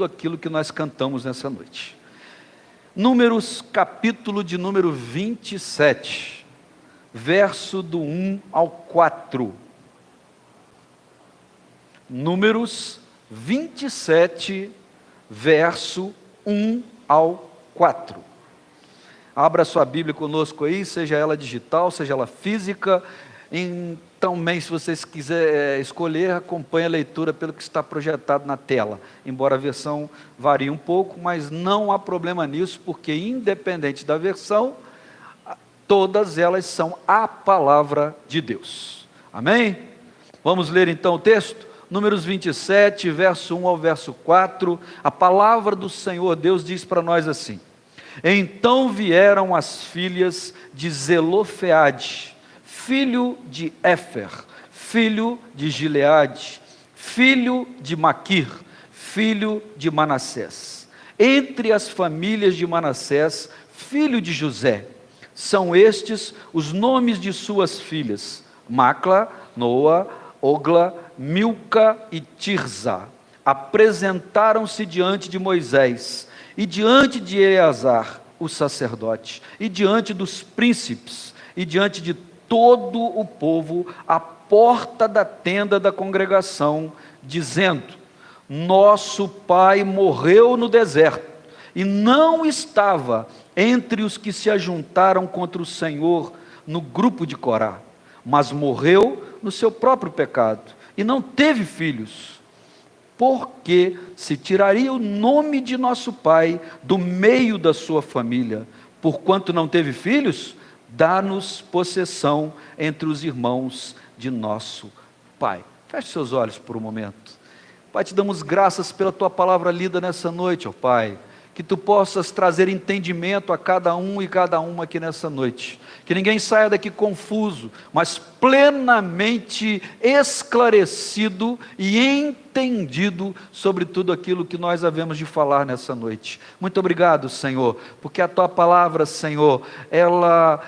aquilo que nós cantamos nessa noite. Números, capítulo de número 27, verso do 1 ao 4. Números 27, verso 1 ao 4. Abra sua Bíblia conosco aí, seja ela digital, seja ela física. Também, se vocês quiserem escolher, acompanhe a leitura pelo que está projetado na tela. Embora a versão varie um pouco, mas não há problema nisso, porque independente da versão, todas elas são a palavra de Deus. Amém? Vamos ler então o texto? Números 27, verso 1 ao verso 4. A palavra do Senhor Deus diz para nós assim: Então vieram as filhas de Zelofeade, filho de Éfer, filho de Gileade, filho de Maquir, filho de Manassés. Entre as famílias de Manassés, filho de José, são estes os nomes de suas filhas: Macla, Noa, Ogla, Milca e Tirza. Apresentaram-se diante de Moisés, e diante de Eleazar, o sacerdote, e diante dos príncipes, e diante de todo o povo, à porta da tenda da congregação, dizendo: Nosso pai morreu no deserto, e não estava entre os que se ajuntaram contra o Senhor no grupo de Corá, mas morreu no seu próprio pecado, e não teve filhos. Porque se tiraria o nome de nosso pai do meio da sua família, porquanto não teve filhos, dá-nos possessão entre os irmãos de nosso pai. Feche seus olhos por um momento. Pai, te damos graças pela tua palavra lida nessa noite, ó Pai. Que tu possas trazer entendimento a cada um e cada uma aqui nessa noite. Que ninguém saia daqui confuso, mas plenamente esclarecido e entendido sobre tudo aquilo que nós havemos de falar nessa noite. Muito obrigado, Senhor, porque a tua palavra, Senhor, ela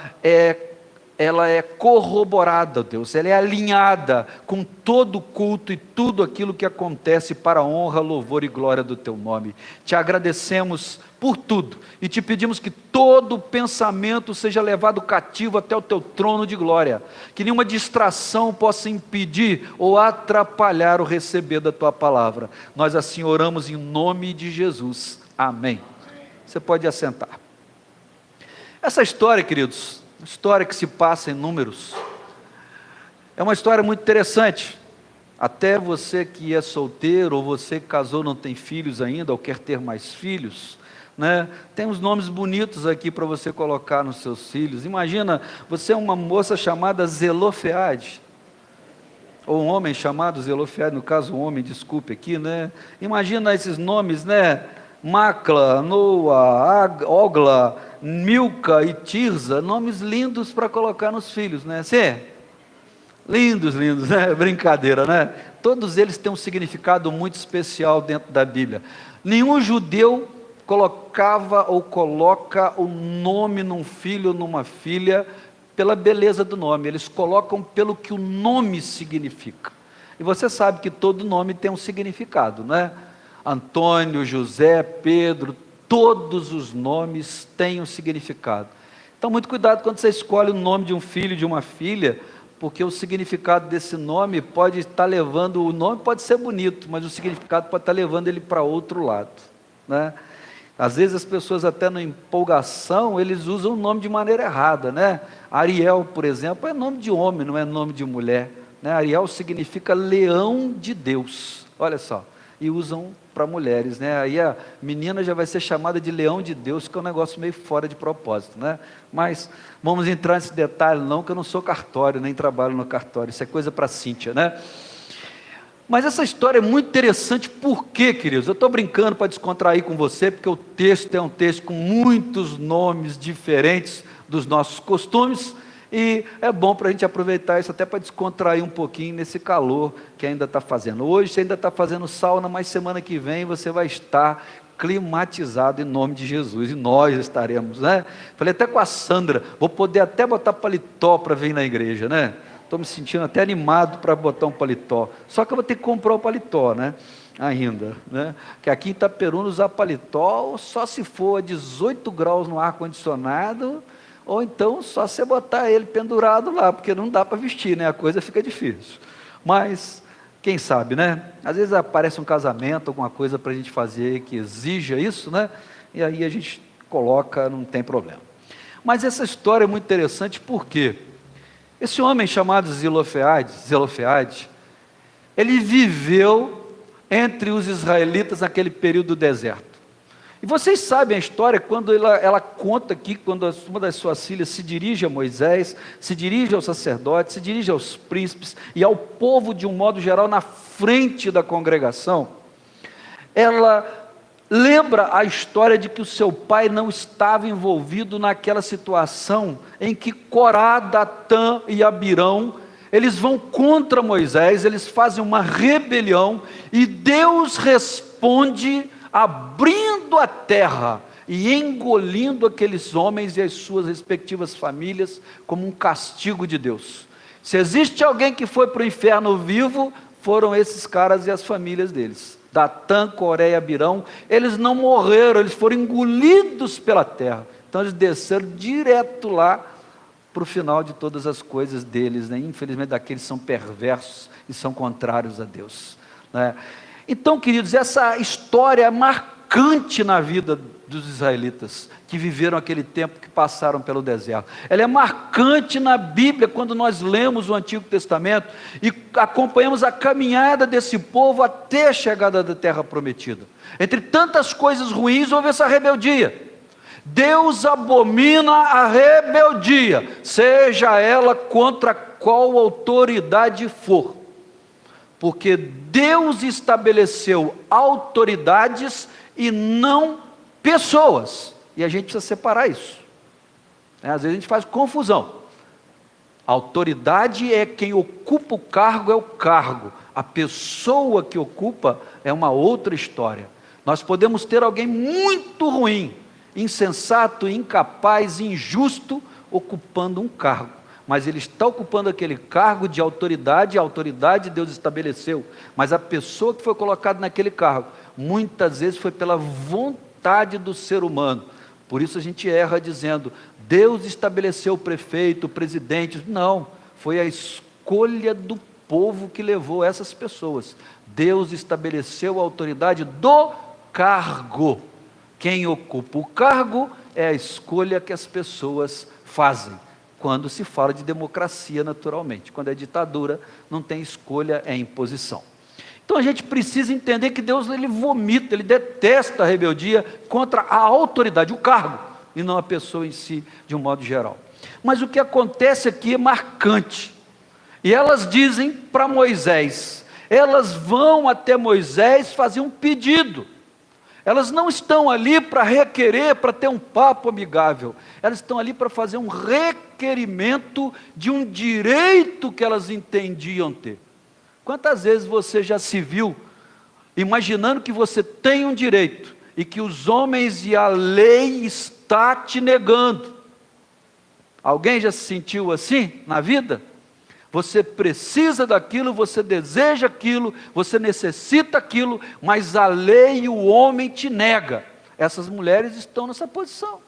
é corroborada, Deus, ela é alinhada com todo o culto e tudo aquilo que acontece para a honra, louvor e glória do teu nome. Te agradecemos por tudo e te pedimos que todo pensamento seja levado cativo até o teu trono de glória, que nenhuma distração possa impedir ou atrapalhar o receber da tua palavra. Nós assim oramos em nome de Jesus. Amém. Você pode assentar. Essa história, queridos, uma história que se passa em Números, é uma história muito interessante. Até você que é solteiro, ou você que casou não tem filhos ainda, ou quer ter mais filhos, né? Tem uns nomes bonitos aqui para você colocar nos seus filhos. Imagina, você é uma moça chamada Zelofeade, ou um homem chamado Zelofeade, no caso um homem, desculpe aqui, né? Imagina esses nomes, né? Macla, Noa, Ogla, Milca e Tirza, nomes lindos para colocar nos filhos, né? Sim? Lindos, né? Brincadeira, né? Todos eles têm um significado muito especial dentro da Bíblia. Nenhum judeu colocava ou coloca o nome num filho ou numa filha pela beleza do nome, eles colocam pelo que o nome significa. E você sabe que todo nome tem um significado, né? Antônio, José, Pedro, todos os nomes têm um significado. Então, muito cuidado quando você escolhe o nome de um filho, de uma filha, porque o significado desse nome pode estar levando, o nome pode ser bonito, mas o significado pode estar levando ele para outro lado, né? Às vezes as pessoas até na empolgação, eles usam o nome de maneira errada, né? Ariel, por exemplo, é nome de homem, não é nome de mulher, né? Ariel significa leão de Deus, olha só, e usam para mulheres, né? Aí a menina já vai ser chamada de leão de Deus, que é um negócio meio fora de propósito, né? Mas vamos entrar nesse detalhe não, que eu não sou cartório, nem trabalho no cartório, isso é coisa para Cíntia, né? Mas essa história é muito interessante, por quê, queridos? Eu estou brincando para descontrair com você, porque o texto é um texto com muitos nomes diferentes dos nossos costumes, e é bom para a gente aproveitar isso até para descontrair um pouquinho nesse calor que ainda está fazendo. Hoje você ainda está fazendo sauna, mas semana que vem você vai estar climatizado em nome de Jesus, e nós estaremos, né? Falei até com a Sandra, vou poder até botar paletó para vir na igreja, né? Estou me sentindo até animado para botar um paletó, só que eu vou ter que comprar o paletó, né? ainda, né? Que aqui em Itaperuna usar paletó só se for a 18 graus no ar-condicionado, ou então só você botar ele pendurado lá, porque não dá para vestir, né? A coisa fica difícil. Mas, quem sabe, né? Às vezes aparece um casamento, alguma coisa para a gente fazer que exija isso, né? E aí a gente coloca, não tem problema. Mas essa história é muito interessante porque esse homem chamado Zelofeade, ele viveu entre os israelitas naquele período do deserto. E vocês sabem a história, quando ela conta aqui, quando uma das suas filhas se dirige a Moisés, se dirige ao sacerdote, se dirige aos príncipes e ao povo de um modo geral na frente da congregação, ela lembra a história de que o seu pai não estava envolvido naquela situação em que Corá, Datã e Abirão, eles vão contra Moisés, eles fazem uma rebelião, e Deus responde abrindo a terra e engolindo aqueles homens e as suas respectivas famílias como um castigo de Deus. Se existe alguém que foi para o inferno vivo, foram esses caras e as famílias deles. Datã, Coré e Abirão, eles não morreram, eles foram engolidos pela terra. Então eles desceram direto lá para o final de todas as coisas deles, né? Infelizmente daqueles são perversos e são contrários a Deus, né? Então, queridos, essa história é marcante na vida dos israelitas, que viveram aquele tempo, que passaram pelo deserto. Ela é marcante na Bíblia, quando nós lemos o Antigo Testamento, e acompanhamos a caminhada desse povo até a chegada da terra prometida. Entre tantas coisas ruins, houve essa rebeldia. Deus abomina a rebeldia, seja ela contra qual autoridade for, porque Deus estabeleceu autoridades e não pessoas, e a gente precisa separar isso, né? Às vezes a gente faz confusão. A autoridade é quem ocupa o cargo, é o cargo. A pessoa que ocupa é uma outra história. Nós podemos ter alguém muito ruim, insensato, incapaz, injusto, ocupando um cargo, mas ele está ocupando aquele cargo de autoridade, a autoridade Deus estabeleceu, mas a pessoa que foi colocada naquele cargo, muitas vezes foi pela vontade do ser humano. Por isso a gente erra dizendo, Deus estabeleceu o prefeito, o presidente. Não, foi a escolha do povo que levou essas pessoas. Deus estabeleceu a autoridade do cargo. Quem ocupa o cargo é a escolha que as pessoas fazem. Quando se fala de democracia, naturalmente. Quando é ditadura, não tem escolha, é imposição. Então a gente precisa entender que Deus, ele vomita, ele detesta a rebeldia contra a autoridade, o cargo, e não a pessoa em si, de um modo geral. Mas o que acontece aqui é marcante. E elas dizem para Moisés, elas vão até Moisés fazer um pedido. Elas não estão ali para requerer, para ter um papo amigável. Elas estão ali para fazer um requerimento de um direito que elas entendiam ter. Quantas vezes você já se viu imaginando que você tem um direito e que os homens e a lei está te negando? Alguém já se sentiu assim na vida? Você precisa daquilo, você deseja aquilo, você necessita aquilo, mas a lei e o homem te nega. Essas mulheres estão nessa posição.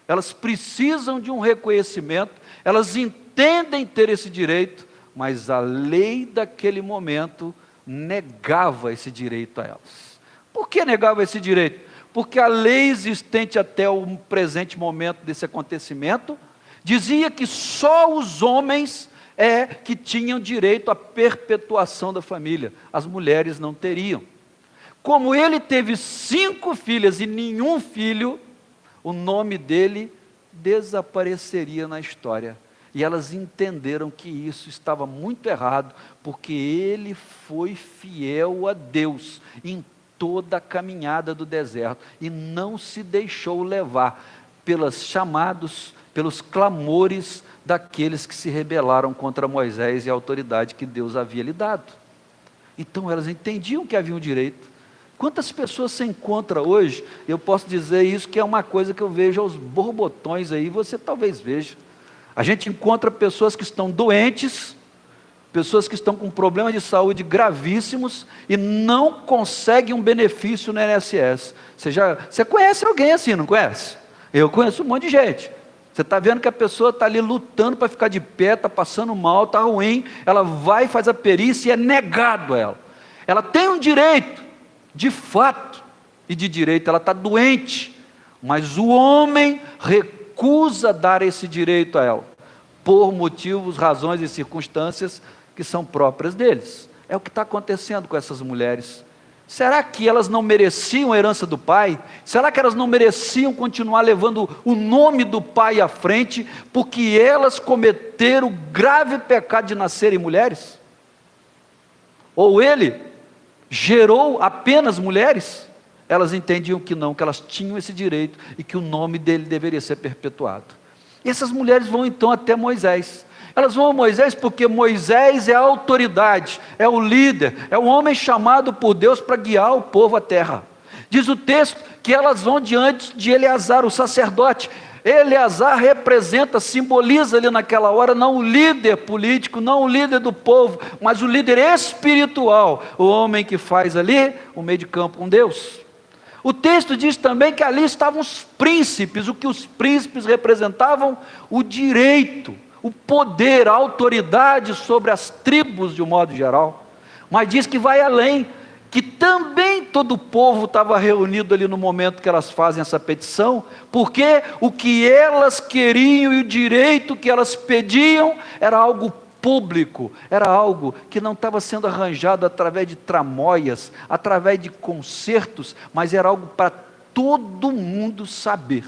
Elas precisam de um reconhecimento, elas entendem ter esse direito, mas a lei daquele momento negava esse direito a elas. Por que negava esse direito? Porque a lei existente até o presente momento desse acontecimento dizia que só os homens que tinham direito à perpetuação da família, as mulheres não teriam. Como ele teve 5 filhas e nenhum filho, o nome dele desapareceria na história. E elas entenderam que isso estava muito errado, porque ele foi fiel a Deus em toda a caminhada do deserto, e não se deixou levar pelos chamados, pelos clamores daqueles que se rebelaram contra Moisés e a autoridade que Deus havia lhe dado. Então elas entendiam que havia um direito. Quantas pessoas se encontra hoje, eu posso dizer isso, que é uma coisa que eu vejo aos borbotões aí, você talvez veja. A gente encontra pessoas que estão doentes, pessoas que estão com problemas de saúde gravíssimos e não conseguem um benefício no INSS. Você conhece alguém assim, não conhece? Eu conheço um monte de gente. Você está vendo que a pessoa está ali lutando para ficar de pé, está passando mal, está ruim, ela vai e faz a perícia e é negado a ela. Ela tem um direito, de fato, e de direito, ela está doente, mas o homem recusa dar esse direito a ela, por motivos, razões e circunstâncias que são próprias deles. É o que está acontecendo com essas mulheres. Será que elas não mereciam a herança do pai? Será que elas não mereciam continuar levando o nome do pai à frente, porque elas cometeram o grave pecado de nascerem mulheres? Ou ele gerou apenas mulheres? Elas entendiam que não, que elas tinham esse direito e que o nome dele deveria ser perpetuado. E essas mulheres vão então até Moisés. Elas vão a Moisés porque Moisés é a autoridade, é o líder, é o homem chamado por Deus para guiar o povo à terra. Diz o texto que elas vão diante de Eleazar, o sacerdote. Eleazar representa, simboliza ali naquela hora, não o líder político, não o líder do povo, mas o líder espiritual, o homem que faz ali o meio de campo com Deus. O texto diz também que ali estavam os príncipes, o que os príncipes representavam? O direito, o poder, a autoridade sobre as tribos de um modo geral. Mas diz que vai além, que também todo o povo estava reunido ali no momento que elas fazem essa petição, porque o que elas queriam e o direito que elas pediam era algo público, era algo que não estava sendo arranjado através de tramóias, através de concertos, mas era algo para todo mundo saber.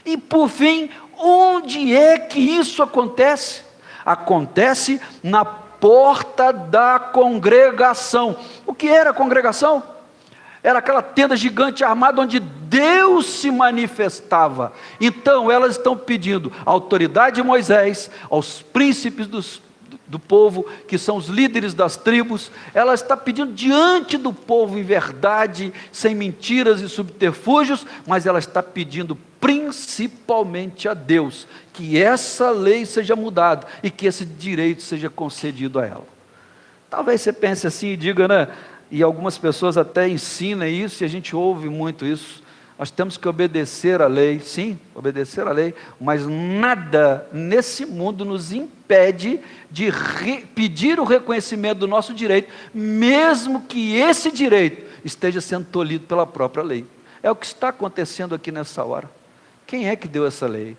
E por fim, onde é que isso acontece? Acontece na porta da congregação. O que era a congregação? Era aquela tenda gigante armada onde Deus se manifestava. Então elas estão pedindo a autoridade de Moisés, aos príncipes do povo, que são os líderes das tribos. Ela está pedindo diante do povo em verdade, sem mentiras e subterfúgios, mas ela está pedindo principalmente a Deus, que essa lei seja mudada e que esse direito seja concedido a ela. Talvez você pense assim e diga, né? E algumas pessoas até ensinam isso, e a gente ouve muito isso. Nós temos que obedecer à lei, sim, obedecer à lei, mas nada nesse mundo nos impede de pedir o reconhecimento do nosso direito, mesmo que esse direito esteja sendo tolhido pela própria lei. É o que está acontecendo aqui nessa hora. Quem é que deu essa lei?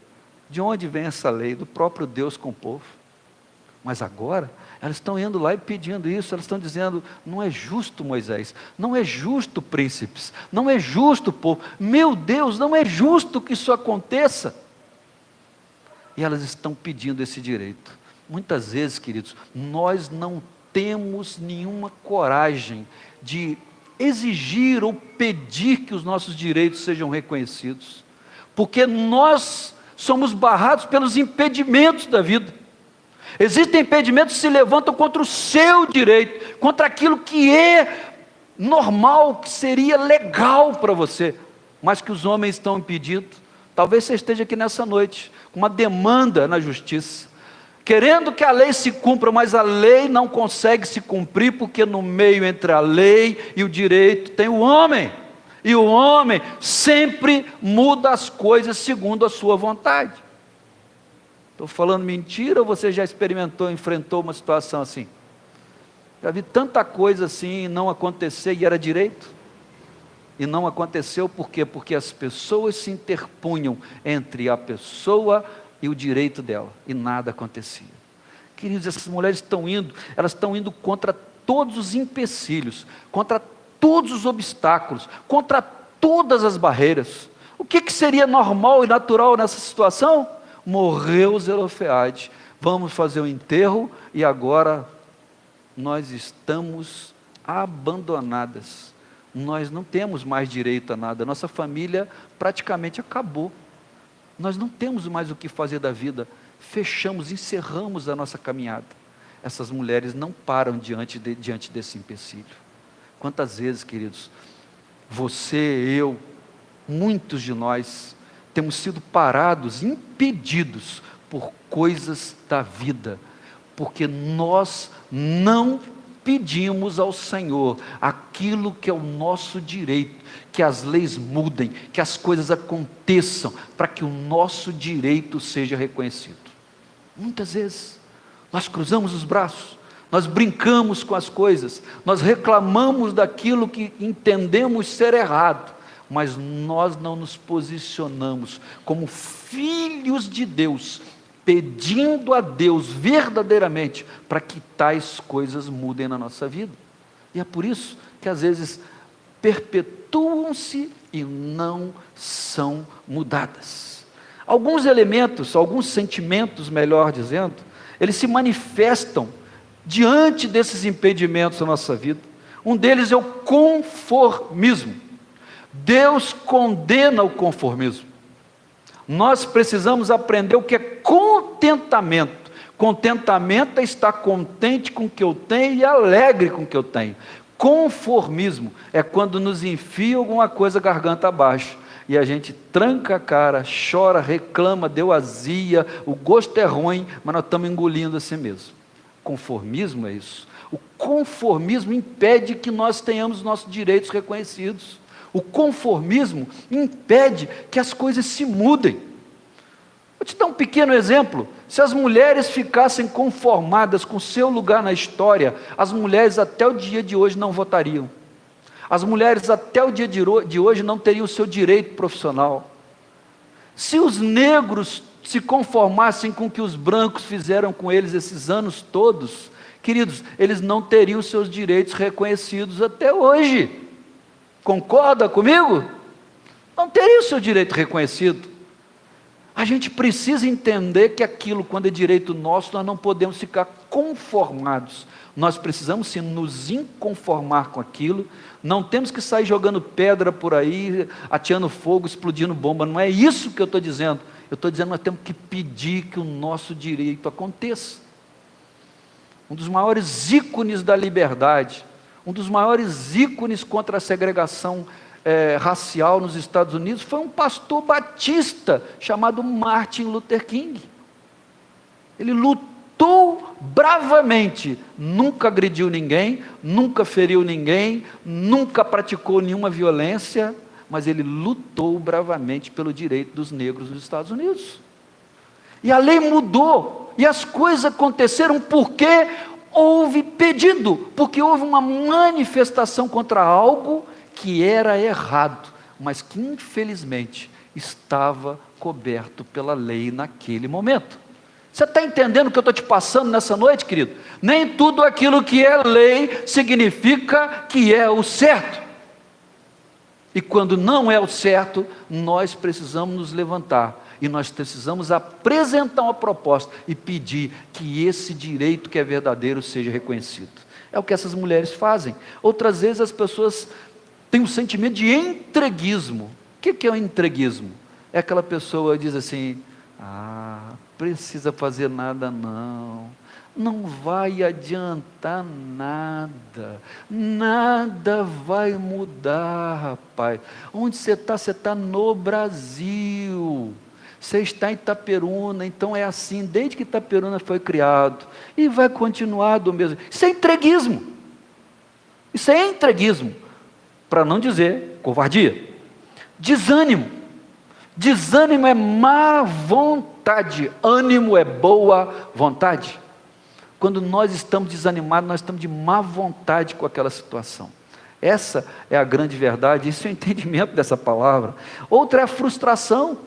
De onde vem essa lei? Do próprio Deus com o povo. Mas agora, elas estão indo lá e pedindo isso, elas estão dizendo, não é justo, Moisés, não é justo, príncipes, não é justo, povo, meu Deus, não é justo que isso aconteça. E elas estão pedindo esse direito. Muitas vezes, queridos, nós não temos nenhuma coragem de exigir ou pedir que os nossos direitos sejam reconhecidos, porque nós somos barrados pelos impedimentos da vida. Existem impedimentos que se levantam contra o seu direito, contra aquilo que é normal, que seria legal para você, mas que os homens estão impedindo. Talvez você esteja aqui nessa noite, com uma demanda na justiça, querendo que a lei se cumpra, mas a lei não consegue se cumprir, porque no meio entre a lei e o direito tem o homem, e o homem sempre muda as coisas segundo a sua vontade. Estou falando mentira ou você já experimentou, enfrentou uma situação assim? Já vi tanta coisa assim não acontecer e era direito. E não aconteceu por quê? Porque as pessoas se interpunham entre a pessoa e o direito dela. E nada acontecia. Queridos, essas mulheres elas estão indo contra todos os empecilhos, contra todos os obstáculos, contra todas as barreiras. O que seria normal e natural nessa situação? Morreu Zelofeade, vamos fazer o enterro e agora nós estamos abandonadas, nós não temos mais direito a nada, nossa família praticamente acabou, nós não temos mais o que fazer da vida, fechamos, encerramos a nossa caminhada. Essas mulheres não param diante desse empecilho. Quantas vezes, queridos, você, eu, muitos de nós, temos sido parados, impedidos por coisas da vida, porque nós não pedimos ao Senhor aquilo que é o nosso direito, que as leis mudem, que as coisas aconteçam, para que o nosso direito seja reconhecido. Muitas vezes, nós cruzamos os braços, nós brincamos com as coisas, nós reclamamos daquilo que entendemos ser errado, mas nós não nos posicionamos como filhos de Deus, pedindo a Deus verdadeiramente para que tais coisas mudem na nossa vida. E é por isso que às vezes perpetuam-se e não são mudadas. Alguns elementos, alguns sentimentos, melhor dizendo, eles se manifestam diante desses impedimentos da nossa vida. Um deles é o conformismo. Deus condena o conformismo. Nós precisamos aprender o que é contentamento. Contentamento é estar contente com o que eu tenho e alegre com o que eu tenho. Conformismo é quando nos enfia alguma coisa garganta abaixo e a gente tranca a cara, chora, reclama, deu azia, o gosto é ruim, mas nós estamos engolindo assim mesmo. Conformismo é isso. O conformismo impede que nós tenhamos nossos direitos reconhecidos. O conformismo impede que as coisas se mudem. Vou te dar um pequeno exemplo. Se as mulheres ficassem conformadas com seu lugar na história, as mulheres até o dia de hoje não votariam. As mulheres até o dia de hoje não teriam o seu direito profissional. Se os negros se conformassem com o que os brancos fizeram com eles esses anos todos, queridos, eles não teriam seus direitos reconhecidos até hoje. Concorda comigo? Não teria o seu direito reconhecido. A gente precisa entender que aquilo, quando é direito nosso, nós não podemos ficar conformados. Nós precisamos sim nos inconformar com aquilo. Não temos que sair jogando pedra por aí, ateando fogo, explodindo bomba. Não é isso que eu estou dizendo. Eu estou dizendo que nós temos que pedir que o nosso direito aconteça. Um dos maiores ícones da liberdade, um dos maiores ícones contra a segregação racial nos Estados Unidos foi um pastor batista chamado Martin Luther King. Ele lutou bravamente, nunca agrediu ninguém, nunca feriu ninguém, nunca praticou nenhuma violência, mas ele lutou bravamente pelo direito dos negros nos Estados Unidos. E a lei mudou, e as coisas aconteceram porque houve pedido, porque houve uma manifestação contra algo que era errado, mas que infelizmente estava coberto pela lei naquele momento. Você está entendendo o que eu estou te passando nessa noite, querido? Nem tudo aquilo que é lei significa que é o certo. E quando não é o certo, nós precisamos nos levantar e nós precisamos apresentar uma proposta e pedir que esse direito que é verdadeiro seja reconhecido. É o que essas mulheres fazem. Outras vezes as pessoas têm um sentimento de entreguismo. O que é o entreguismo? É aquela pessoa que diz assim: precisa fazer nada não vai adiantar nada, nada vai mudar, rapaz. Onde você está no Brasil, você está em Itaperuna, então é assim, desde que Itaperuna foi criado, e vai continuar do mesmo. Isso é entreguismo, para não dizer covardia. Desânimo é má vontade, ânimo é boa vontade. Quando nós estamos desanimados, nós estamos de má vontade com aquela situação. Essa é a grande verdade, esse é o entendimento dessa palavra. Outra é a frustração.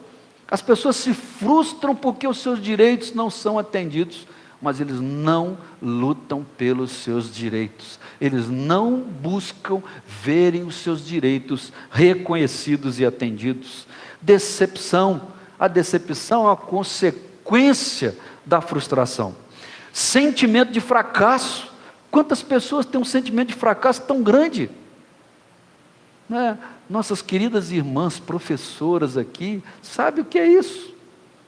As pessoas se frustram porque os seus direitos não são atendidos, mas eles não lutam pelos seus direitos. Eles não buscam verem os seus direitos reconhecidos e atendidos. Decepção. A decepção é uma consequência da frustração. Sentimento de fracasso. Quantas pessoas têm um sentimento de fracasso tão grande? Nossas queridas irmãs professoras aqui, sabe o que é isso?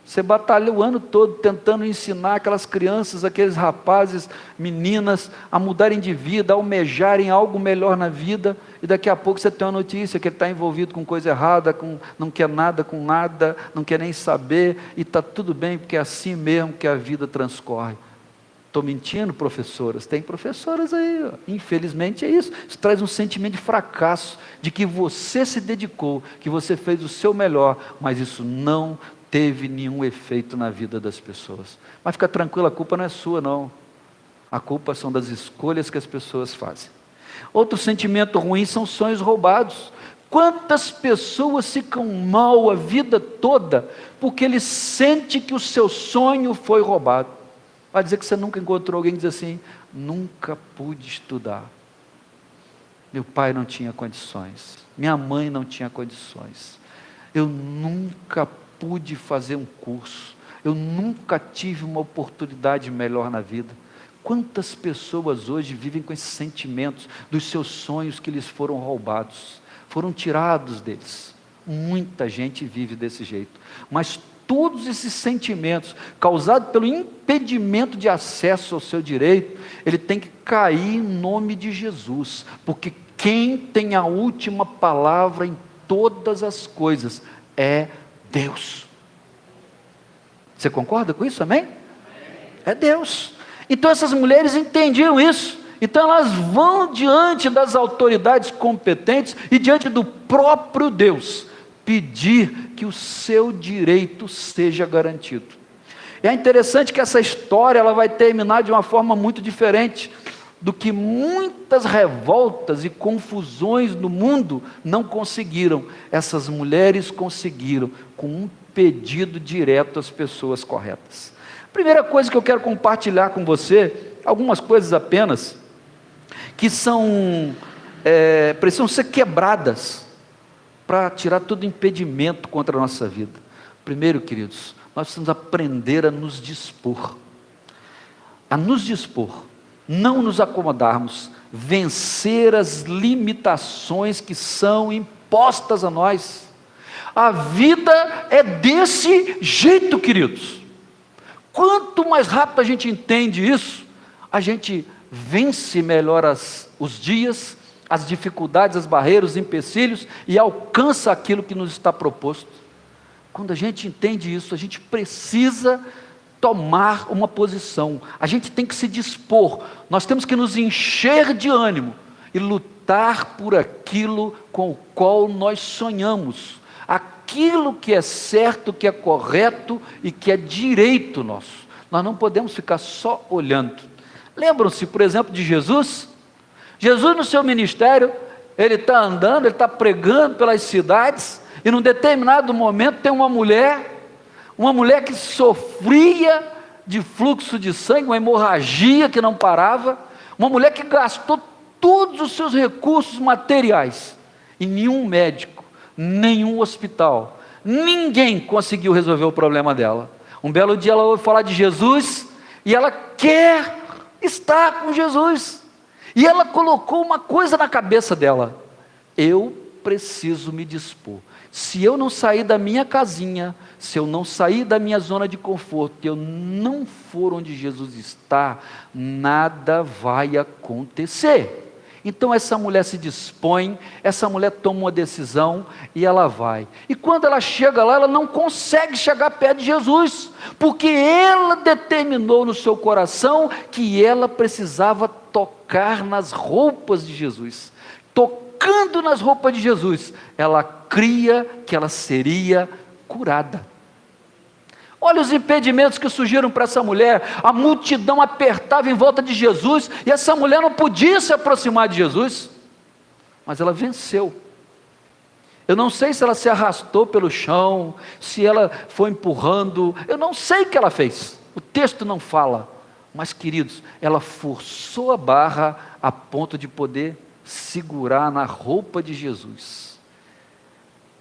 Você batalha o ano todo tentando ensinar aquelas crianças, aqueles rapazes, meninas, a mudarem de vida, a almejarem algo melhor na vida, e daqui a pouco você tem uma notícia que ele está envolvido com coisa errada, não quer nada com nada, não quer nem saber, e está tudo bem, porque é assim mesmo que a vida transcorre. Estou mentindo, professoras? Tem professoras aí, ó. Infelizmente é isso. Isso traz um sentimento de fracasso, de que você se dedicou, que você fez o seu melhor, mas isso não teve nenhum efeito na vida das pessoas. Mas fica tranquilo, a culpa não é sua, não. A culpa são das escolhas que as pessoas fazem. Outro sentimento ruim são sonhos roubados. Quantas pessoas ficam mal a vida toda, porque ele sente que o seu sonho foi roubado. Vai dizer que você nunca encontrou alguém que diz assim: nunca pude estudar. Meu pai não tinha condições. Minha mãe não tinha condições. Eu nunca pude fazer um curso. Eu nunca tive uma oportunidade melhor na vida. Quantas pessoas hoje vivem com esses sentimentos dos seus sonhos que lhes foram roubados, foram tirados deles? Muita gente vive desse jeito. Mas todos esses sentimentos causados pelo impedimento de acesso ao seu direito, ele tem que cair em nome de Jesus, porque quem tem a última palavra em todas as coisas é Deus. Você concorda com isso, amém? É Deus. Então essas mulheres entendiam isso. Então elas vão diante das autoridades competentes e diante do próprio Deus pedir que o seu direito seja garantido. E é interessante que essa história ela vai terminar de uma forma muito diferente do que muitas revoltas e confusões no mundo não conseguiram. Essas mulheres conseguiram com um pedido direto às pessoas corretas. Primeira coisa que eu quero compartilhar com você, algumas coisas apenas, que precisam ser quebradas para tirar todo impedimento contra a nossa vida. Primeiro, queridos, nós precisamos aprender a nos dispor, não nos acomodarmos, vencer as limitações que são impostas a nós. A vida é desse jeito, queridos. Quanto mais rápido a gente entende isso, a gente vence melhor os dias, as dificuldades, as barreiras, os empecilhos e alcança aquilo que nos está proposto. Quando a gente entende isso, a gente precisa tomar uma posição, a gente tem que se dispor, nós temos que nos encher de ânimo e lutar por aquilo com o qual nós sonhamos, aquilo que é certo, que é correto e que é direito nosso. Nós não podemos ficar só olhando. Lembram-se, por exemplo, de Jesus? Jesus no seu ministério, ele está andando, ele está pregando pelas cidades, e num determinado momento tem uma mulher que sofria de fluxo de sangue, uma hemorragia que não parava, uma mulher que gastou todos os seus recursos materiais, e nenhum médico, nenhum hospital, ninguém conseguiu resolver o problema dela. Um belo dia ela ouve falar de Jesus, e ela quer estar com Jesus, e ela colocou uma coisa na cabeça dela: eu preciso me dispor. Se eu não sair da minha casinha, se eu não sair da minha zona de conforto, eu não for onde Jesus está, nada vai acontecer. Então essa mulher se dispõe, essa mulher toma uma decisão e ela vai. E quando ela chega lá, ela não consegue chegar perto de Jesus, porque ela determinou no seu coração que ela precisava tocar nas roupas de Jesus. Tocando nas roupas de Jesus, ela cria que ela seria curada. Olha os impedimentos que surgiram para essa mulher. A multidão apertava em volta de Jesus, e essa mulher não podia se aproximar de Jesus, mas ela venceu. Eu não sei se ela se arrastou pelo chão, se ela foi empurrando, eu não sei o que ela fez, o texto não fala, mas queridos, ela forçou a barra a ponto de poder segurar na roupa de Jesus.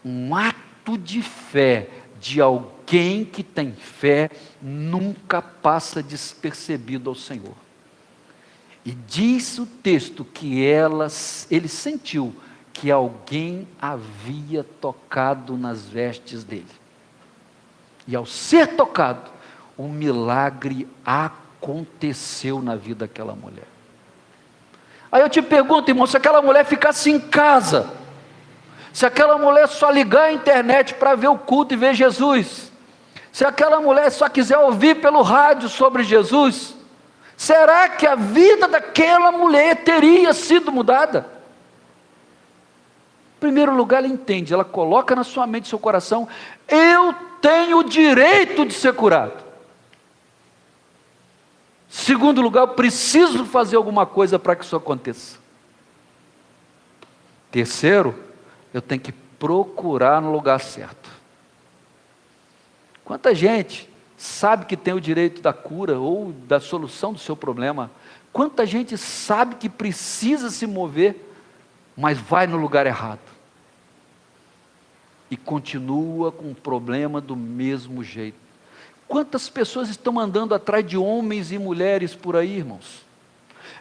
Um ato de fé de alguém que tem fé nunca passa despercebido ao Senhor. E diz o texto que ele sentiu que alguém havia tocado nas vestes dele. E ao ser tocado, um milagre aconteceu na vida daquela mulher. Aí eu te pergunto, irmão, se aquela mulher ficasse em casa, se aquela mulher só ligar a internet para ver o culto e ver Jesus, se aquela mulher só quiser ouvir pelo rádio sobre Jesus, Será que a vida daquela mulher teria sido mudada? Em primeiro lugar, ela entende, ela coloca na sua mente, no seu coração: eu tenho o direito de ser curado. Segundo lugar, eu preciso fazer alguma coisa para que isso aconteça. Terceiro, eu tenho que procurar no lugar certo. Quanta gente sabe que tem o direito da cura ou da solução do seu problema? Quanta gente sabe que precisa se mover, mas vai no lugar errado e continua com o problema do mesmo jeito? Quantas pessoas estão andando atrás de homens e mulheres por aí, irmãos?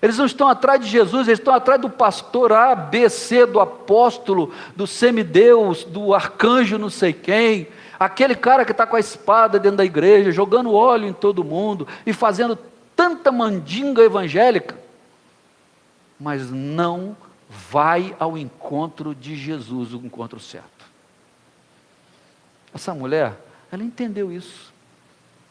Eles não estão atrás de Jesus, eles estão atrás do pastor A, B, C, do apóstolo, do semideus, do arcanjo não sei quem, aquele cara que está com a espada dentro da igreja, jogando óleo em todo mundo, e fazendo tanta mandinga evangélica, mas não vai ao encontro de Jesus, o encontro certo. Essa mulher, ela entendeu isso.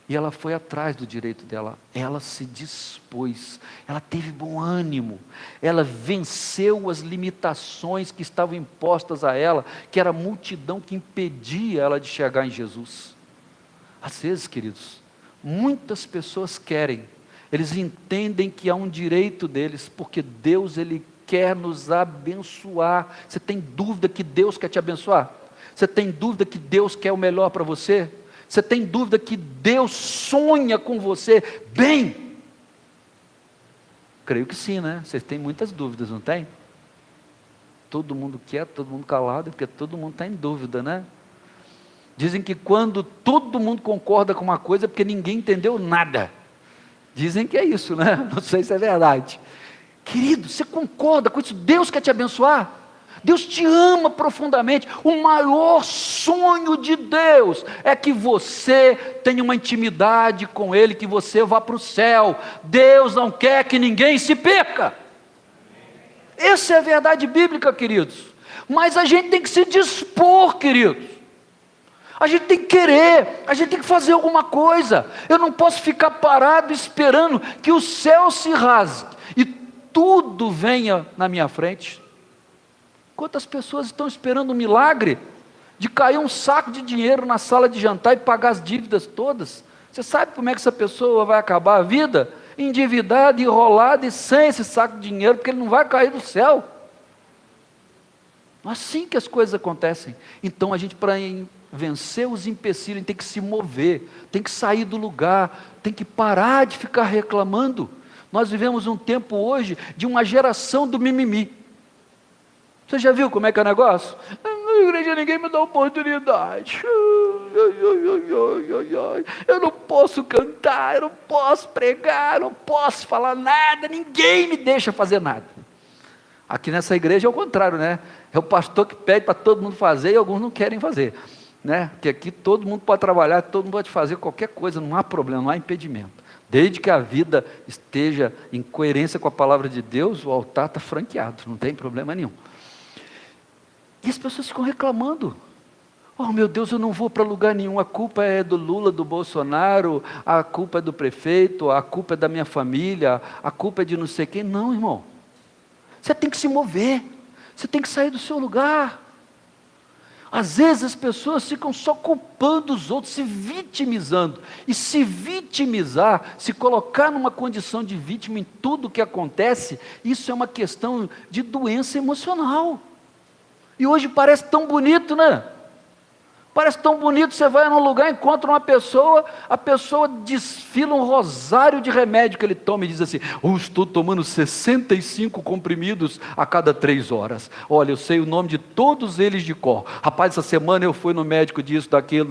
E ela foi atrás do direito dela, ela se dispôs, ela teve bom ânimo, ela venceu as limitações que estavam impostas a ela, que era a multidão que impedia ela de chegar em Jesus. Às vezes, queridos, muitas pessoas querem, eles entendem que há um direito deles, porque Deus, Ele quer nos abençoar. Você tem dúvida que Deus quer te abençoar? Você tem dúvida que Deus quer o melhor para você? Você tem dúvida que Deus sonha com você bem? Creio que sim, né? Vocês têm muitas dúvidas, não tem? Todo mundo quieto, todo mundo calado, porque todo mundo está em dúvida, né? Dizem que quando todo mundo concorda com uma coisa, é porque ninguém entendeu nada. Dizem que é isso, né? Não sei se é verdade. Querido, você concorda com isso? Deus quer te abençoar? Deus te ama profundamente. O maior sonho de Deus é que você tenha uma intimidade com Ele, que você vá para o céu. Deus não quer que ninguém se perca. Essa é a verdade bíblica, queridos. Mas a gente tem que se dispor, queridos. A gente tem que querer, a gente tem que fazer alguma coisa. Eu não posso ficar parado esperando que o céu se rasgue e tudo venha na minha frente. Quantas pessoas estão esperando um milagre de cair um saco de dinheiro na sala de jantar e pagar as dívidas todas? Você sabe como é que essa pessoa vai acabar a vida? Endividada, enrolada e sem esse saco de dinheiro, porque ele não vai cair do céu. Assim que as coisas acontecem. Então a gente, para vencer os empecilhos, tem que se mover, tem que sair do lugar, tem que parar de ficar reclamando. Nós vivemos um tempo hoje de uma geração do mimimi. Você já viu como é que é o negócio? Na igreja ninguém me dá oportunidade. Eu não posso cantar, eu não posso pregar, eu não posso falar nada, ninguém me deixa fazer nada. Aqui nessa igreja é o contrário, né? É o pastor que pede para todo mundo fazer e alguns não querem fazer, né? Porque aqui todo mundo pode trabalhar, todo mundo pode fazer qualquer coisa, não há problema, não há impedimento. Desde que a vida esteja em coerência com a palavra de Deus, o altar está franqueado, não tem problema nenhum. E as pessoas ficam reclamando. Oh meu Deus, eu não vou para lugar nenhum, a culpa é do Lula, do Bolsonaro, a culpa é do prefeito, a culpa é da minha família, a culpa é de não sei quem. Não, irmão. Você tem que se mover, você tem que sair do seu lugar. Às vezes as pessoas ficam só culpando os outros, se vitimizando. E se vitimizar, se colocar numa condição de vítima em tudo o que acontece, isso é uma questão de doença emocional. E hoje parece tão bonito, né? Parece tão bonito, você vai num lugar, encontra uma pessoa, a pessoa desfila um rosário de remédio que ele toma e diz assim: estou tomando 65 comprimidos a cada 3 horas. Olha, eu sei o nome de todos eles de cor. Rapaz, essa semana eu fui no médico disso, daquilo.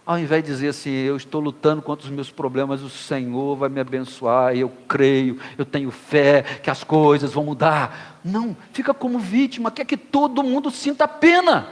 Ao invés de dizer assim: eu estou lutando contra os meus problemas, o Senhor vai me abençoar, eu creio, eu tenho fé que as coisas vão mudar. Não, fica como vítima, quer que todo mundo sinta pena.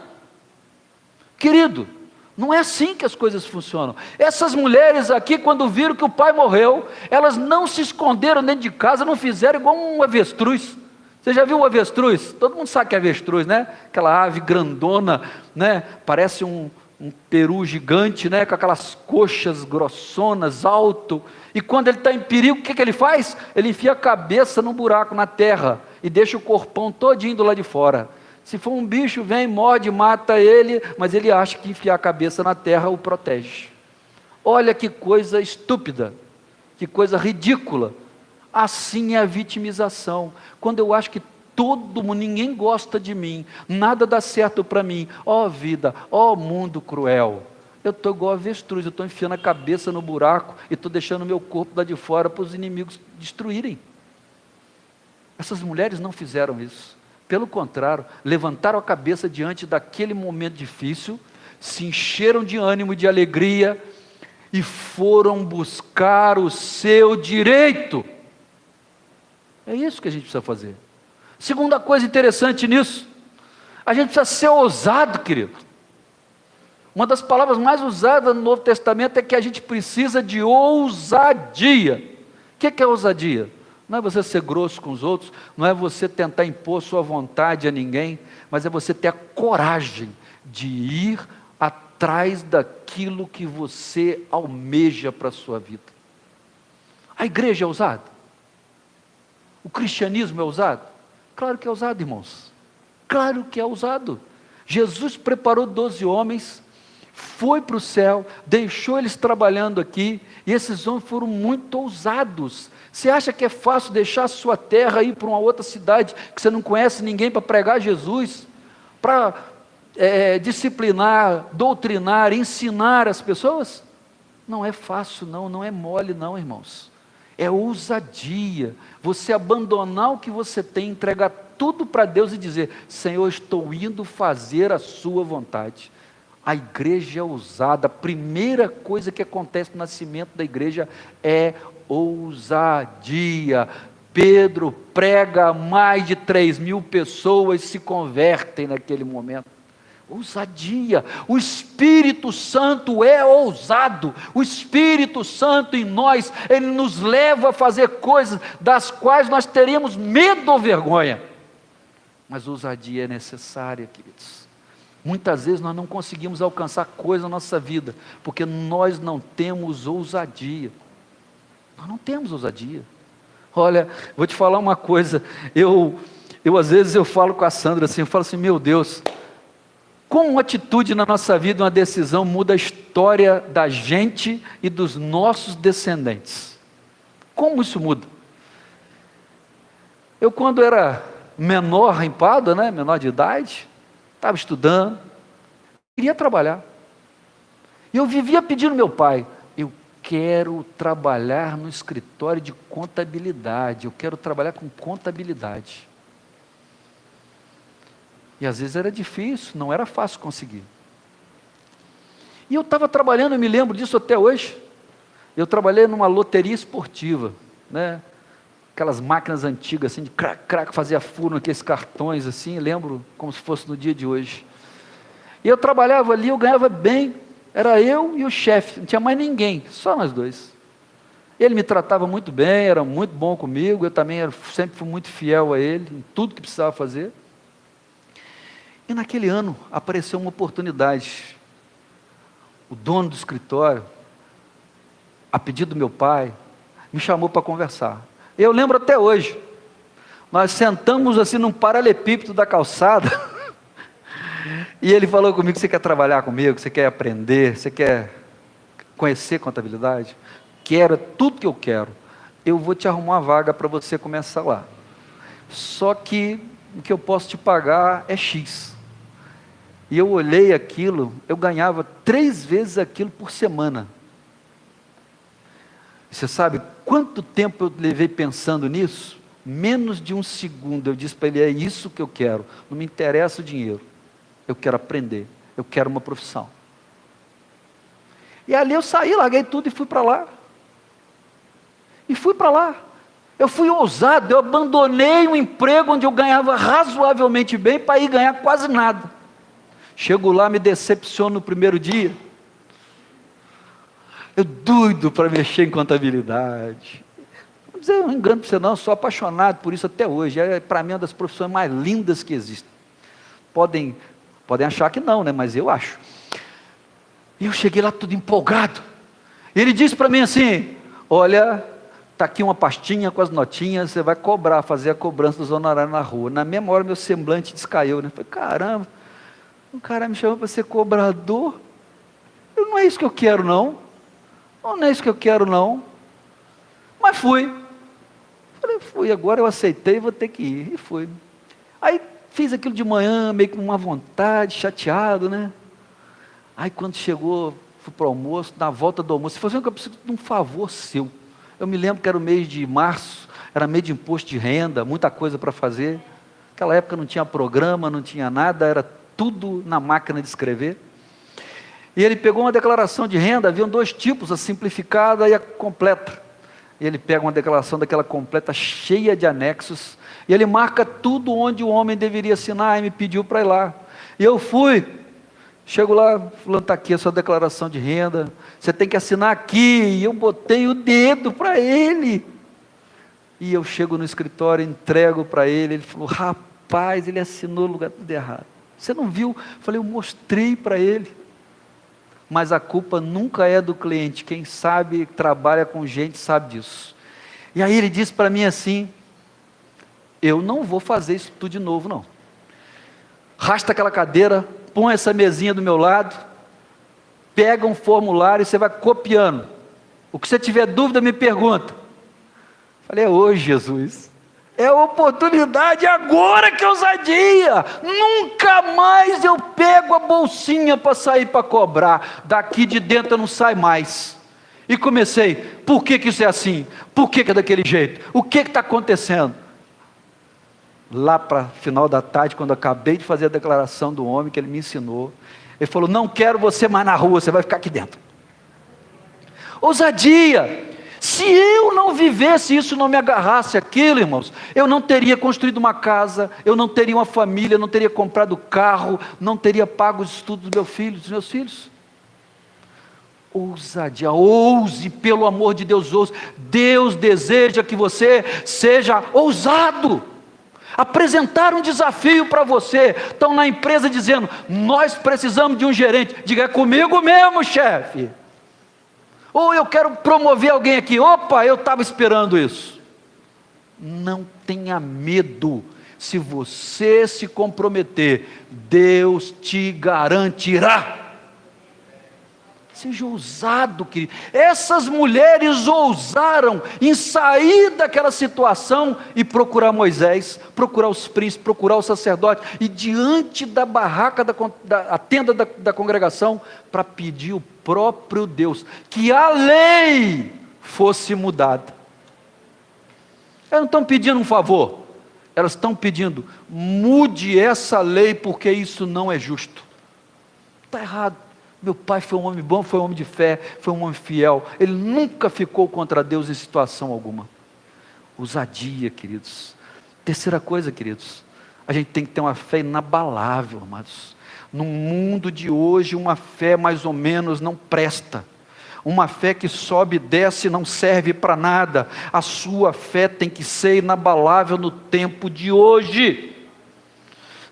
Querido, não é assim que as coisas funcionam. Essas mulheres aqui, quando viram que o pai morreu, elas não se esconderam dentro de casa, não fizeram igual um avestruz. Você já viu o avestruz? Todo mundo sabe que é avestruz, né? Aquela ave grandona, né? Parece um um peru gigante, né, com aquelas coxas grossonas, alto, e quando ele está em perigo, o que ele faz? Ele enfia a cabeça num buraco na terra, e deixa o corpão todinho do lado de fora. Se for um bicho, vem, morde, mata ele, mas ele acha que enfiar a cabeça na terra o protege. Olha que coisa estúpida, que coisa ridícula. Assim é a vitimização, quando eu acho que todo mundo, ninguém gosta de mim, nada dá certo para mim, ó vida, ó mundo cruel, eu estou igual a avestruz, eu estou enfiando a cabeça no buraco, e estou deixando o meu corpo lá de fora para os inimigos destruírem. Essas mulheres não fizeram isso, pelo contrário, levantaram a cabeça diante daquele momento difícil, se encheram de ânimo e de alegria, e foram buscar o seu direito. É isso que a gente precisa fazer. Segunda coisa interessante nisso, a gente precisa ser ousado, querido. Uma das palavras mais usadas no Novo Testamento é que a gente precisa de ousadia. O que é ousadia? Não é você ser grosso com os outros, não é você tentar impor sua vontade a ninguém, mas é você ter a coragem de ir atrás daquilo que você almeja para a sua vida. A igreja é ousada? O cristianismo é ousado? Claro que é ousado, irmãos. Claro que é ousado. Jesus preparou 12 homens, foi para o céu, deixou eles trabalhando aqui, e esses homens foram muito ousados. Você acha que é fácil deixar a sua terra, ir para uma outra cidade, que você não conhece ninguém, para pregar Jesus, para disciplinar, doutrinar, ensinar as pessoas? Não é fácil não, não é mole não, irmãos. É ousadia, você abandonar o que você tem, entregar tudo para Deus e dizer: Senhor, estou indo fazer a sua vontade. A igreja é ousada. A primeira coisa que acontece no nascimento da igreja é ousadia. Pedro prega, mais de 3.000 pessoas se convertem naquele momento. Ousadia. O Espírito Santo é ousado. O Espírito Santo em nós, ele nos leva a fazer coisas das quais nós teríamos medo ou vergonha. Mas ousadia é necessária, queridos. Muitas vezes nós não conseguimos alcançar coisas na nossa vida, porque nós não temos ousadia. Nós não temos ousadia. Olha, vou te falar uma coisa, eu às vezes eu falo com a Sandra assim, eu falo assim: meu Deus, como uma atitude na nossa vida, uma decisão muda a história da gente e dos nossos descendentes. Como isso muda? Eu, quando era menor em Pádua, né, menor de idade, estava estudando, queria trabalhar. E eu vivia pedindo ao meu pai: eu quero trabalhar no escritório de contabilidade, eu quero trabalhar com contabilidade. E às vezes era difícil, não era fácil conseguir. E eu estava trabalhando, eu me lembro disso até hoje. Eu trabalhei numa loteria esportiva, né? Aquelas máquinas antigas, assim, de crac, crac, fazia furo naqueles cartões, assim, lembro como se fosse no dia de hoje. E eu trabalhava ali, eu ganhava bem, era eu e o chefe, não tinha mais ninguém, só nós dois. Ele me tratava muito bem, era muito bom comigo, eu também sempre fui muito fiel a ele, em tudo que precisava fazer. E naquele ano apareceu uma oportunidade. O dono do escritório, a pedido do meu pai, me chamou para conversar. Eu lembro até hoje, nós sentamos assim num paralelepípedo da calçada, e ele falou comigo: você quer trabalhar comigo, você quer aprender, você quer conhecer contabilidade? Quero, é tudo que eu quero. Eu vou te arrumar uma vaga para você começar lá. Só que o que eu posso te pagar é X. E eu olhei aquilo, eu ganhava 3 vezes aquilo por semana. Você sabe quanto tempo eu levei pensando nisso? Menos de 1 segundo. Eu disse para ele: é isso que eu quero, não me interessa o dinheiro, eu quero aprender, eu quero uma profissão. E ali eu saí, larguei tudo e fui para lá. Eu fui ousado, eu abandonei um emprego onde eu ganhava razoavelmente bem para ir ganhar quase nada. Chego lá, me decepciono no primeiro dia. Eu doido para mexer em contabilidade. Não vou dizer um engano para você não, sou apaixonado por isso até hoje. É para mim uma das profissões mais lindas que existem. Podem achar que não, né? Mas eu acho. E eu cheguei lá tudo empolgado. Ele disse para mim assim: olha, está aqui uma pastinha com as notinhas, você vai cobrar, fazer a cobrança dos honorários na rua. Na mesma hora meu semblante descaiu, né? Eu falei, caramba, o cara me chamou para ser cobrador? Não é isso que eu quero não. Não é isso que eu quero não. Mas fui. Falei, fui, agora eu aceitei, vou ter que ir. E fui. Aí fiz aquilo de manhã, meio com uma vontade, chateado, né? Aí quando chegou, fui para o almoço, na volta do almoço, falei, eu preciso de um favor seu. Eu me lembro que era o mês de março, era mês de imposto de renda, muita coisa para fazer. Naquela época não tinha programa, não tinha nada, era tudo na máquina de escrever. E ele pegou uma declaração de renda, haviam dois tipos, a simplificada e a completa. E ele pega uma declaração daquela completa, cheia de anexos, e ele marca tudo onde o homem deveria assinar, e me pediu para ir lá. E eu fui, chego lá, fulano, está aqui a sua declaração de renda, você tem que assinar aqui, e eu botei o dedo para ele. E eu chego no escritório, entrego para ele, ele falou, rapaz, ele assinou no lugar tudo errado. Você não viu? Eu falei, eu mostrei para ele. Mas a culpa nunca é do cliente, quem sabe, trabalha com gente, sabe disso. E aí ele disse para mim assim, eu não vou fazer isso tudo de novo não. Rasta aquela cadeira, põe essa mesinha do meu lado, pega um formulário e você vai copiando. O que você tiver dúvida me pergunta. Falei, é hoje, Jesus. É oportunidade agora, que ousadia. Nunca mais eu pego a bolsinha para sair para cobrar. Daqui de dentro eu não saio mais. E comecei, por que isso é assim? Por que é daquele jeito? O que está acontecendo? Lá para final da tarde, quando eu acabei de fazer a declaração do homem que ele me ensinou, ele falou, não quero você mais na rua, você vai ficar aqui dentro. Ousadia. Se eu não vivesse isso, não me agarrasse aquilo, irmãos, eu não teria construído uma casa, eu não teria uma família, eu não teria comprado carro, não teria pago os estudos dos meus filhos. Ousadia, ouse, pelo amor de Deus, ouse. Deus deseja que você seja ousado. Apresentar um desafio para você, estão na empresa dizendo, nós precisamos de um gerente, diga, é comigo mesmo, chefe. Ou eu quero promover alguém aqui, opa, eu estava esperando isso. Não tenha medo, se você se comprometer, Deus te garantirá. Seja ousado, querido. Essas mulheres ousaram em sair daquela situação e procurar Moisés, procurar os príncipes, procurar o sacerdote, e diante da barraca, da tenda da congregação, para pedir o próprio Deus, que a lei fosse mudada. Elas não estão pedindo um favor, elas estão pedindo, mude essa lei, porque isso não é justo. Está errado. Meu pai foi um homem bom, foi um homem de fé, foi um homem fiel, ele nunca ficou contra Deus em situação alguma. Ousadia, queridos. Terceira coisa, queridos, a gente tem que ter uma fé inabalável, amados. No mundo de hoje, uma fé mais ou menos não presta. Uma fé que sobe e desce não serve para nada. A sua fé tem que ser inabalável no tempo de hoje.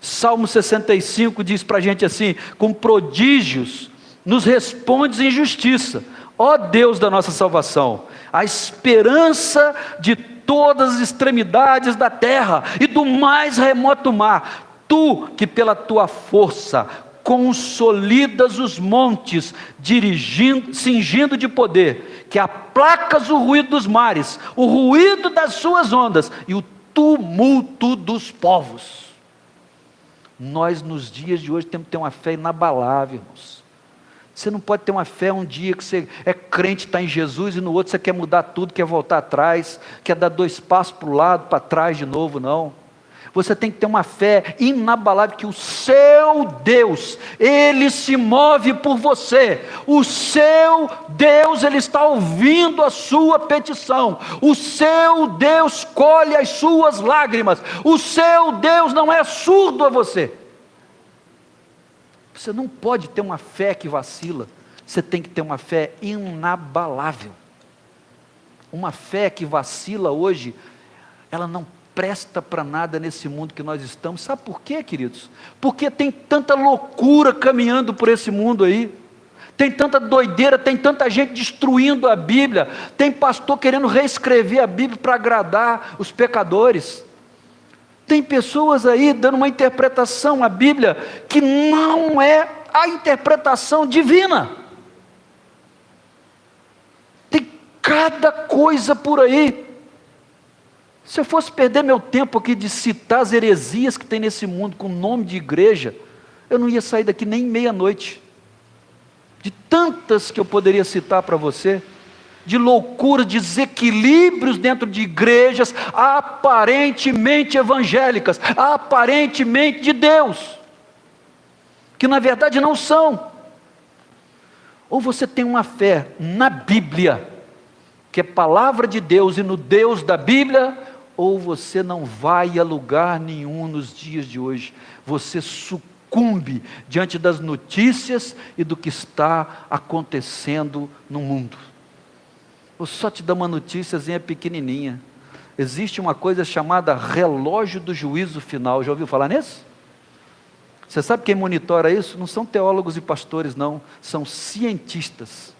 Salmo 65 diz para a gente assim, com prodígios nos respondes em justiça, ó Deus da nossa salvação, a esperança de todas as extremidades da terra e do mais remoto mar, tu que pela tua força consolidas os montes, cingindo de poder, que aplacas o ruído dos mares, o ruído das suas ondas e o tumulto dos povos. Nós nos dias de hoje temos que ter uma fé inabalável, irmãos. Você não pode ter uma fé um dia que você é crente, está em Jesus, e no outro você quer mudar tudo, quer voltar atrás, quer dar 2 passos para o lado, para trás de novo, não. Você tem que ter uma fé inabalável, que o seu Deus, Ele se move por você. O seu Deus, Ele está ouvindo a sua petição. O seu Deus colhe as suas lágrimas. O seu Deus não é surdo a você. Você não pode ter uma fé que vacila. Você tem que ter uma fé inabalável. Uma fé que vacila hoje, ela não presta para nada nesse mundo que nós estamos. Sabe por quê, queridos? Porque tem tanta loucura caminhando por esse mundo aí. Tem tanta doideira, tem tanta gente destruindo a Bíblia, tem pastor querendo reescrever a Bíblia para agradar os pecadores. Tem pessoas aí dando uma interpretação à Bíblia que não é a interpretação divina. Tem cada coisa por aí. Se eu fosse perder meu tempo aqui de citar as heresias que tem nesse mundo com nome de igreja, eu não ia sair daqui nem meia-noite. De tantas que eu poderia citar para você, de loucura, de desequilíbrios dentro de igrejas aparentemente evangélicas, aparentemente de Deus, que na verdade não são. Ou você tem uma fé na Bíblia, que é palavra de Deus e no Deus da Bíblia, ou você não vai a lugar nenhum nos dias de hoje. Você sucumbe diante das notícias e do que está acontecendo no mundo. Vou só te dar uma noticiazinha pequenininha. Existe uma coisa chamada relógio do juízo final. Já ouviu falar nisso? Você sabe quem monitora isso? Não são teólogos e pastores não, são cientistas.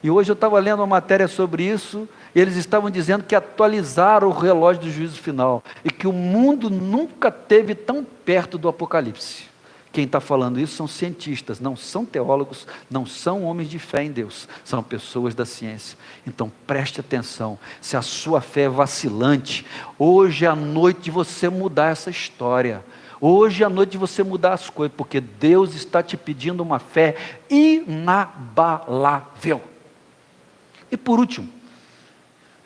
E hoje eu estava lendo uma matéria sobre isso, e eles estavam dizendo que atualizaram o relógio do juízo final, e que o mundo nunca esteve tão perto do Apocalipse. Quem está falando isso são cientistas, não são teólogos, não são homens de fé em Deus, são pessoas da ciência. Então preste atenção, se a sua fé é vacilante, hoje é a noite de você mudar essa história. Hoje é a noite de você mudar as coisas, porque Deus está te pedindo uma fé inabalável. E por último,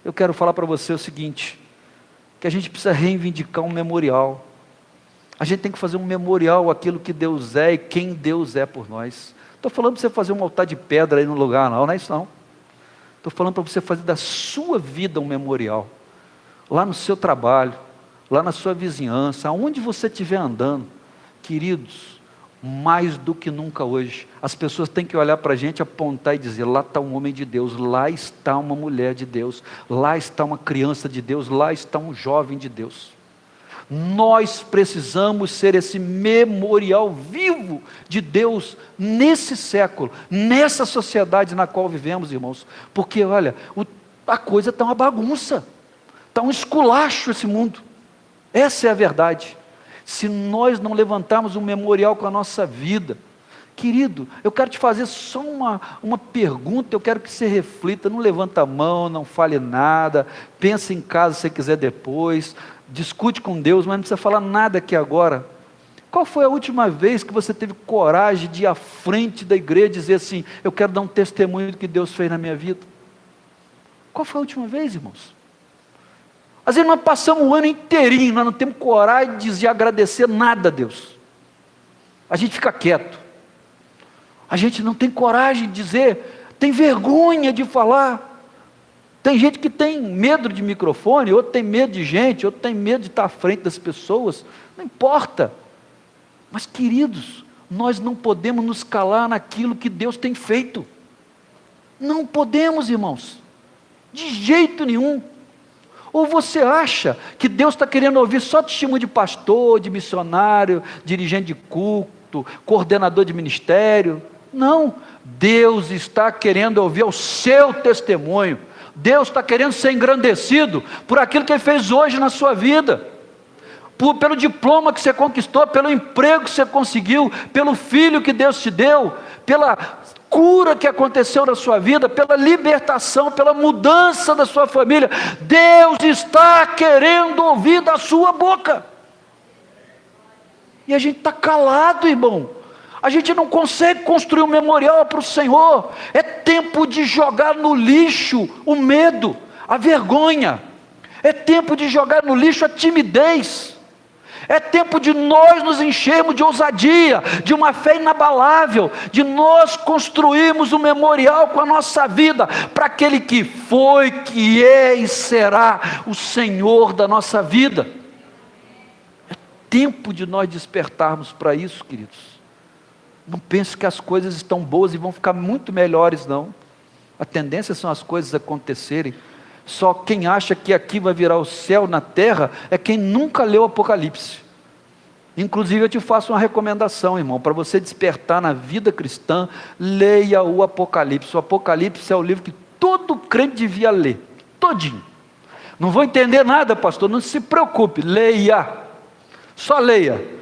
eu quero falar para você o seguinte, que a gente precisa reivindicar um memorial. A gente tem que fazer um memorial àquilo que Deus é e quem Deus é por nós. Estou falando para você fazer um altar de pedra aí no lugar, não é isso não. Estou falando para você fazer da sua vida um memorial. Lá no seu trabalho, lá na sua vizinhança, aonde você estiver andando. Queridos, mais do que nunca hoje, as pessoas têm que olhar para a gente, apontar e dizer, lá está um homem de Deus, lá está uma mulher de Deus, lá está uma criança de Deus, lá está um jovem de Deus. Nós precisamos ser esse memorial vivo de Deus nesse século, nessa sociedade na qual vivemos, irmãos, porque olha, a coisa está uma bagunça, está um esculacho esse mundo, essa é a verdade. Se nós não levantarmos um memorial com a nossa vida, querido, eu quero te fazer só uma pergunta, eu quero que você reflita, não levanta a mão, não fale nada, pensa em casa se você quiser depois, discute com Deus, mas não precisa falar nada aqui agora. Qual foi a última vez que você teve coragem de ir à frente da igreja e dizer assim, eu quero dar um testemunho do que Deus fez na minha vida? Qual foi a última vez, irmãos? Às vezes nós passamos o ano inteirinho, nós não temos coragem de agradecer nada a Deus. A gente fica quieto. A gente não tem coragem de dizer, tem vergonha de falar. Tem gente que tem medo de microfone, outro tem medo de gente, outro tem medo de estar à frente das pessoas. Não importa. Mas queridos, nós não podemos nos calar naquilo que Deus tem feito. Não podemos, irmãos. De jeito nenhum. Ou você acha que Deus está querendo ouvir só testemunho de pastor, de missionário, dirigente de culto, coordenador de ministério? Não, Deus está querendo ouvir o seu testemunho. Deus está querendo ser engrandecido por aquilo que Ele fez hoje na sua vida, pelo diploma que você conquistou, pelo emprego que você conseguiu, pelo filho que Deus te deu, pela cura que aconteceu na sua vida, pela libertação, pela mudança da sua família. Deus está querendo ouvir da sua boca, e a gente está calado, irmão. A gente não consegue construir um memorial para o Senhor. É tempo de jogar no lixo o medo, a vergonha. É tempo de jogar no lixo a timidez. É tempo de nós nos enchermos de ousadia, de uma fé inabalável, de nós construirmos um memorial com a nossa vida, para aquele que foi, que é e será o Senhor da nossa vida. É tempo de nós despertarmos para isso, queridos. Não pense que as coisas estão boas e vão ficar muito melhores, não. A tendência são as coisas acontecerem. Só quem acha que aqui vai virar o céu na terra é quem nunca leu o Apocalipse. Inclusive eu te faço uma recomendação, irmão, para você despertar na vida cristã, leia o Apocalipse. O Apocalipse é o livro que todo crente devia ler, todinho. Não vou entender nada, pastor, não se preocupe, leia, só leia.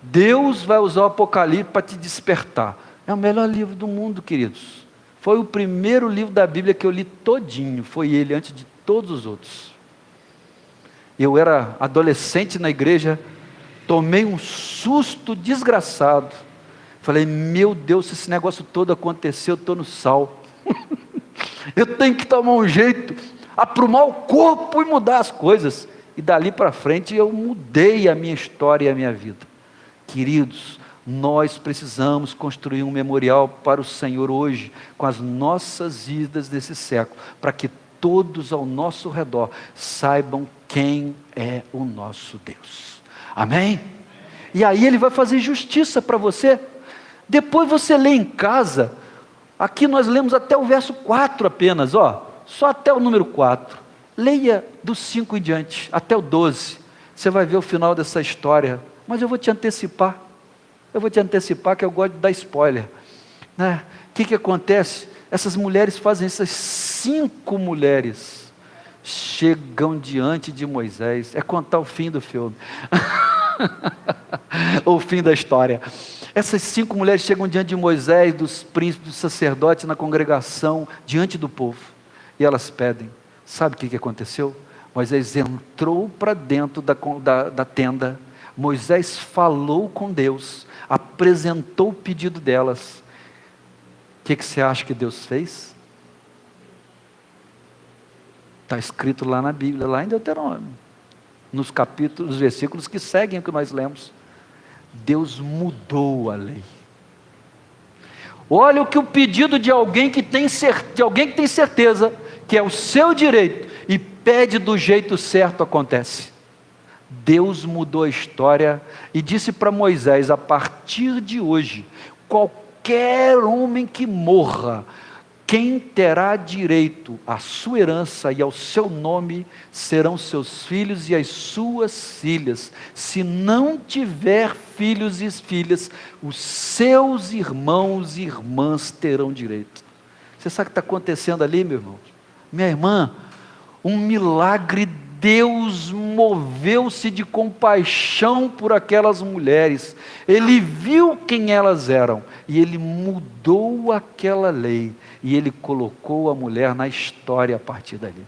Deus vai usar o Apocalipse para te despertar. É o melhor livro do mundo, queridos. Foi o primeiro livro da Bíblia que eu li todinho, foi ele antes de todos os outros. Eu era adolescente na igreja, tomei um susto desgraçado. Falei, meu Deus, se esse negócio todo aconteceu, eu estou no sal. Eu tenho que tomar um jeito, aprumar o corpo e mudar as coisas. E dali para frente eu mudei a minha história e a minha vida. Queridos, nós precisamos construir um memorial para o Senhor hoje, com as nossas vidas desse século, para que todos ao nosso redor saibam quem é o nosso Deus. Amém? E aí ele vai fazer justiça para você. Depois você lê em casa. Aqui nós lemos até o verso 4 apenas, só até o número 4. Leia do 5 em diante, até o 12. Você vai ver o final dessa história. Mas eu vou te antecipar. Que eu gosto de dar spoiler. Né? O que acontece? Essas mulheres fazem, essas 5 mulheres chegam diante de Moisés. É contar o fim do filme. O fim da história. Essas 5 mulheres chegam diante de Moisés, dos príncipes, dos sacerdotes, na congregação, diante do povo. E elas pedem. Sabe o que aconteceu? Moisés entrou para dentro da tenda. Moisés falou com Deus, apresentou o pedido delas. O que você acha que Deus fez? Está escrito lá na Bíblia, lá em Deuteronômio, nos capítulos, os versículos que seguem o que nós lemos. Deus mudou a lei. Olha o que o pedido de alguém que tem certeza que é o seu direito e pede do jeito certo acontece. Deus mudou a história e disse para Moisés: a partir de hoje, qualquer homem que morra, quem terá direito à sua herança e ao seu nome serão seus filhos e as suas filhas. Se não tiver filhos e filhas, os seus irmãos e irmãs terão direito. Você sabe o que está acontecendo ali, meu irmão? Minha irmã, um milagre. Deus moveu-se de compaixão por aquelas mulheres. Ele viu quem elas eram e ele mudou aquela lei e ele colocou a mulher na história a partir dali.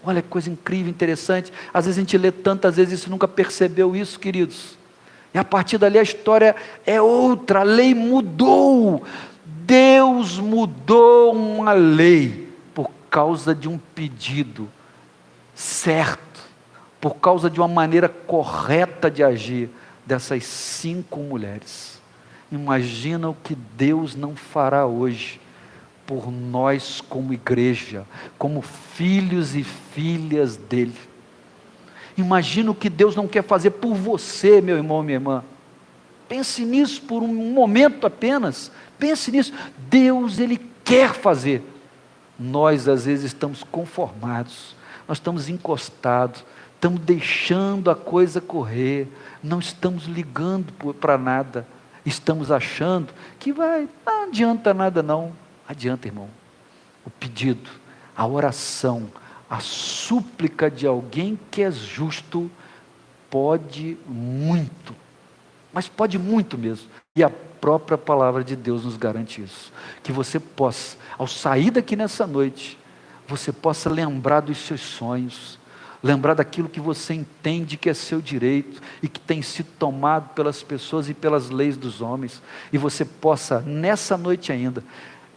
Olha que coisa incrível, interessante. Às vezes a gente lê tantas vezes isso, nunca percebeu isso, queridos. E a partir dali a história é outra. A lei mudou. Deus mudou uma lei por causa de um pedido certo, por causa de uma maneira correta de agir dessas 5 mulheres. Imagina o que Deus não fará hoje por nós como igreja, como filhos e filhas dele. Imagina o que Deus não quer fazer por você, meu irmão, minha irmã. Pense nisso por um momento apenas. Pense nisso. Deus, ele quer fazer. Nós às vezes estamos conformados. Nós estamos encostados, estamos deixando a coisa correr, não estamos ligando para nada, estamos achando que não adianta nada não. Adianta, irmão. O pedido, a oração, a súplica de alguém que é justo, pode muito, mas pode muito mesmo. E a própria palavra de Deus nos garante isso. Que você possa, ao sair daqui nessa noite, você possa lembrar dos seus sonhos, lembrar daquilo que você entende que é seu direito e que tem sido tomado pelas pessoas e pelas leis dos homens, e você possa, nessa noite ainda,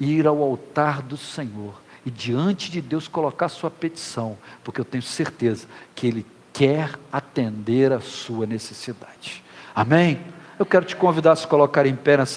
ir ao altar do Senhor e diante de Deus colocar sua petição, porque eu tenho certeza que Ele quer atender a sua necessidade. Amém? Eu quero te convidar a se colocar em pé nessa